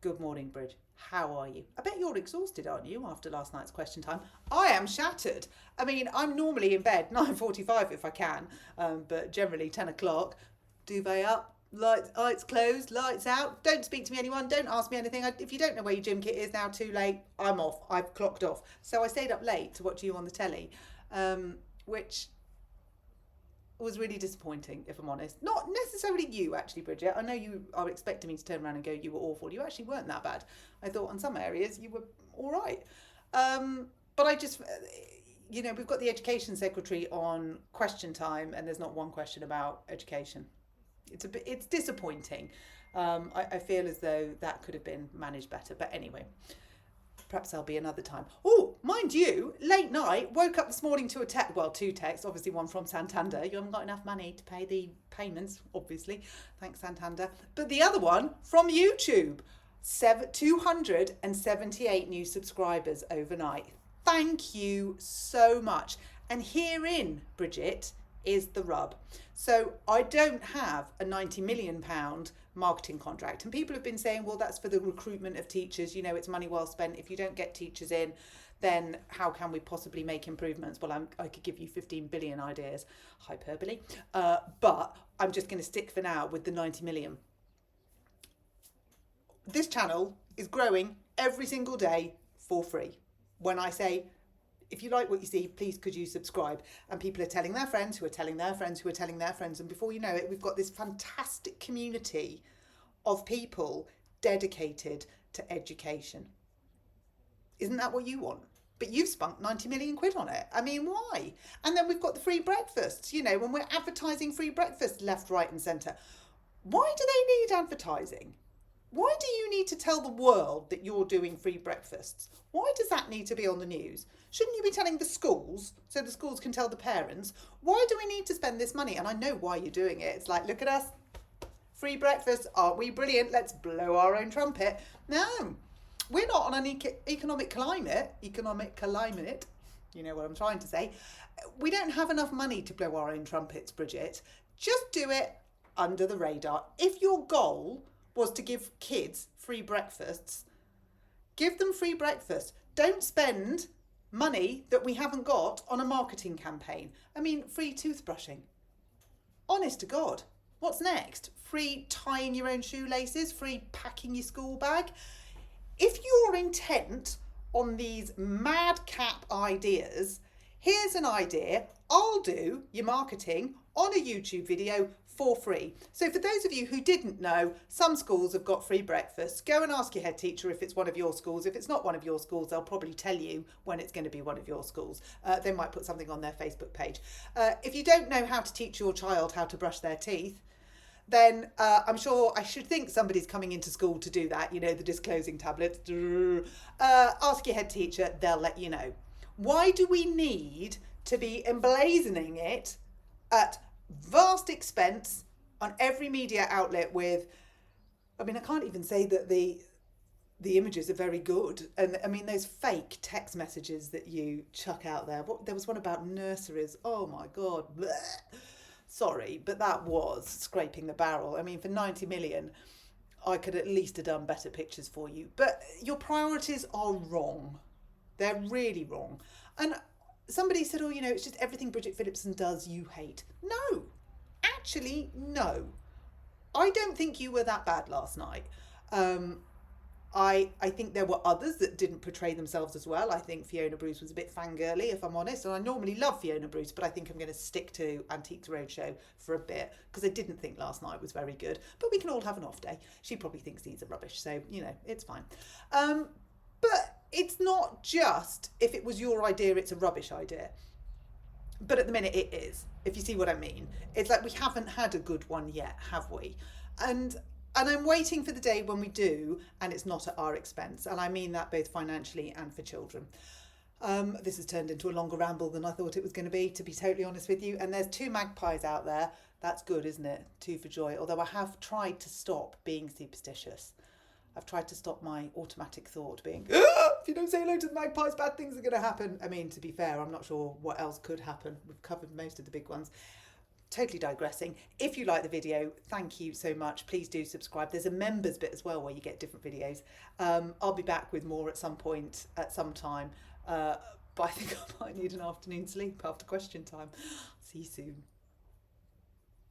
Good morning, Bridge. How are you? I bet you're exhausted, aren't you, after last night's question time? I am shattered. I mean, I'm normally in bed 9:45 if I can, but generally 10 o'clock. Duvet up, lights closed, lights out. Don't speak to me, anyone. Don't ask me anything. If you don't know where your gym kit is now, too late. I'm off. I've clocked off. So I stayed up late to watch you on the telly, which was really disappointing, if I'm honest. Not necessarily you, actually, Bridget. I know you are expecting me to turn around and go, you were awful. You actually weren't that bad. I thought on some areas you were all right. But I just, we've got the education secretary on question time, and there's not one question about education. It's disappointing. I feel as though that could have been managed better. But anyway, perhaps there'll be another time. Oh, mind you, late night, woke up this morning to two texts, obviously one from Santander. You haven't got enough money to pay the payments, obviously. Thanks, Santander. But the other one from YouTube, 278 new subscribers overnight. Thank you so much. And herein, Bridget, is the rub. So I don't have a £90 million marketing contract. And people have been saying, well, that's for the recruitment of teachers. It's money well spent. If you don't get teachers in, then how can we possibly make improvements? Well, I could give you 15 billion ideas, hyperbole. But I'm just going to stick for now with the 90 million. This channel is growing every single day for free. When I say, if you like what you see, please could you subscribe? And people are telling their friends who are telling their friends who are telling their friends. And before you know it, we've got this fantastic community of people dedicated to education. Isn't that what you want? But you've spunked 90 million quid on it. I mean, why? And then we've got the free breakfasts, when we're advertising free breakfast left, right and centre. Why do they need advertising? Why do you need to tell the world that you're doing free breakfasts? Why does that need to be on the news? Shouldn't you be telling the schools so the schools can tell the parents? Why do we need to spend this money? And I know why you're doing it. It's like, look at us, free breakfast. Aren't we brilliant? Let's blow our own trumpet. No, we're not on an economic climate. You know what I'm trying to say. We don't have enough money to blow our own trumpets, Bridget. Just do it under the radar. If your goal was to give kids free breakfasts, give them free breakfast. Don't spend money that we haven't got on a marketing campaign. I mean, free toothbrushing. Honest to God, what's next? Free tying your own shoelaces, free packing your school bag. If you're intent on these madcap ideas, here's an idea. I'll do your marketing on a YouTube video for free. So for those of you who didn't know, some schools have got free breakfasts. Go and ask your head teacher if it's one of your schools. If it's not one of your schools, they'll probably tell you when it's going to be one of your schools. They might put something on their Facebook page. If you don't know how to teach your child how to brush their teeth, then I should think somebody's coming into school to do that, the disclosing tablets. Ask your head teacher, they'll let you know. Why do we need to be emblazoning it at vast expense on every media outlet with, I can't even say that the images are very good. And those fake text messages that you chuck out there. There was one about nurseries. Oh my God. Blech. Sorry, but that was scraping the barrel. For 90 million, I could at least have done better pictures for you. But your priorities are wrong. They're really wrong. And somebody said, it's just everything Bridget Phillipson does you hate. No, actually, no. I don't think you were that bad last night. I think there were others that didn't portray themselves as well. I think Fiona Bruce was a bit fangirly, if I'm honest. And I normally love Fiona Bruce, but I think I'm going to stick to Antiques Roadshow for a bit because I didn't think last night was very good. But we can all have an off day. She probably thinks these are rubbish, so, it's fine. But it's not just if it was your idea, it's a rubbish idea. But at the minute it is, if you see what I mean. It's like we haven't had a good one yet, have we? And I'm waiting for the day when we do, and it's not at our expense. And I mean that both financially and for children. This has turned into a longer ramble than I thought it was going to be totally honest with you. And there's 2 magpies out there. That's good, isn't it? 2 for joy. Although I have tried to stop being superstitious. I've tried to stop my automatic thought being, if you don't say hello to the magpies, bad things are going to happen. To be fair, I'm not sure what else could happen. We've covered most of the big ones. totally digressing. If you like the video, thank you so much. Please do subscribe. There's a members bit as well where you get different videos. I'll be back with more at some point, at some time. But I think I might need an afternoon sleep after question time. See you soon.